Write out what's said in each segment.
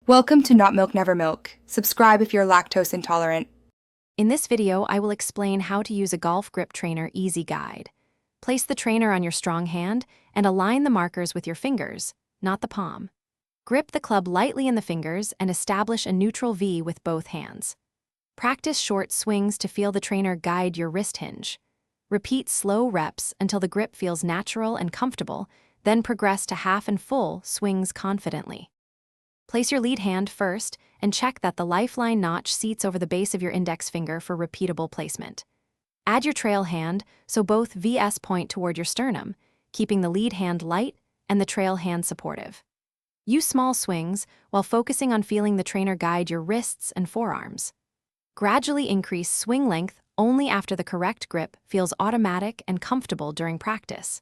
Welcome to Not Milk Never Milk. Subscribe if you're lactose intolerant. In this video, I will explain how to use a golf grip trainer easy guide. Place the trainer on your strong hand and align the markers with your fingers, not the palm. Grip the club lightly in the fingers and establish a neutral V with both hands. Practice short swings to feel the trainer guide your wrist hinge. Repeat slow reps until the grip feels natural and comfortable, then progress to half and full swings confidently. Place your lead hand first and check that the lifeline notch seats over the base of your index finger for repeatable placement. Add your trail hand so both VS point toward your sternum, keeping the lead hand light and the trail hand supportive. Use small swings while focusing on feeling the trainer guide your wrists and forearms. Gradually increase swing length only after the correct grip feels automatic and comfortable during practice.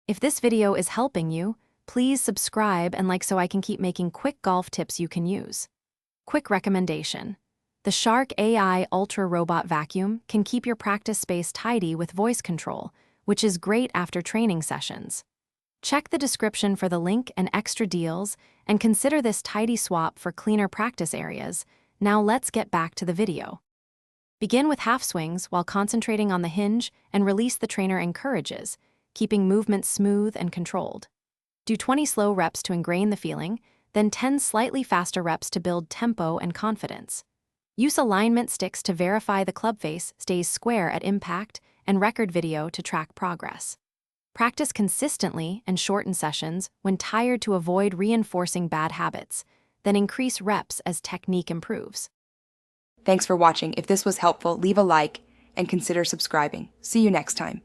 If this video is helping you, please subscribe and like so I can keep making quick golf tips you can use. Quick recommendation. The Shark AI Ultra Robot Vacuum can keep your practice space tidy with voice control, which is great after training sessions. Check the description for the link and extra deals, and consider this tidy swap for cleaner practice areas. Now let's get back to the video. Begin with half swings while concentrating on the hinge and release the trainer encourages, keeping movement smooth and controlled. Do 20 slow reps to ingrain the feeling, then 10 slightly faster reps to build tempo and confidence. Use alignment sticks to verify the club face stays square at impact and record video to track progress. Practice consistently and shorten sessions when tired to avoid reinforcing bad habits, then increase reps as technique improves. Thanks for watching. If this was helpful, leave a like and consider subscribing. See you next time.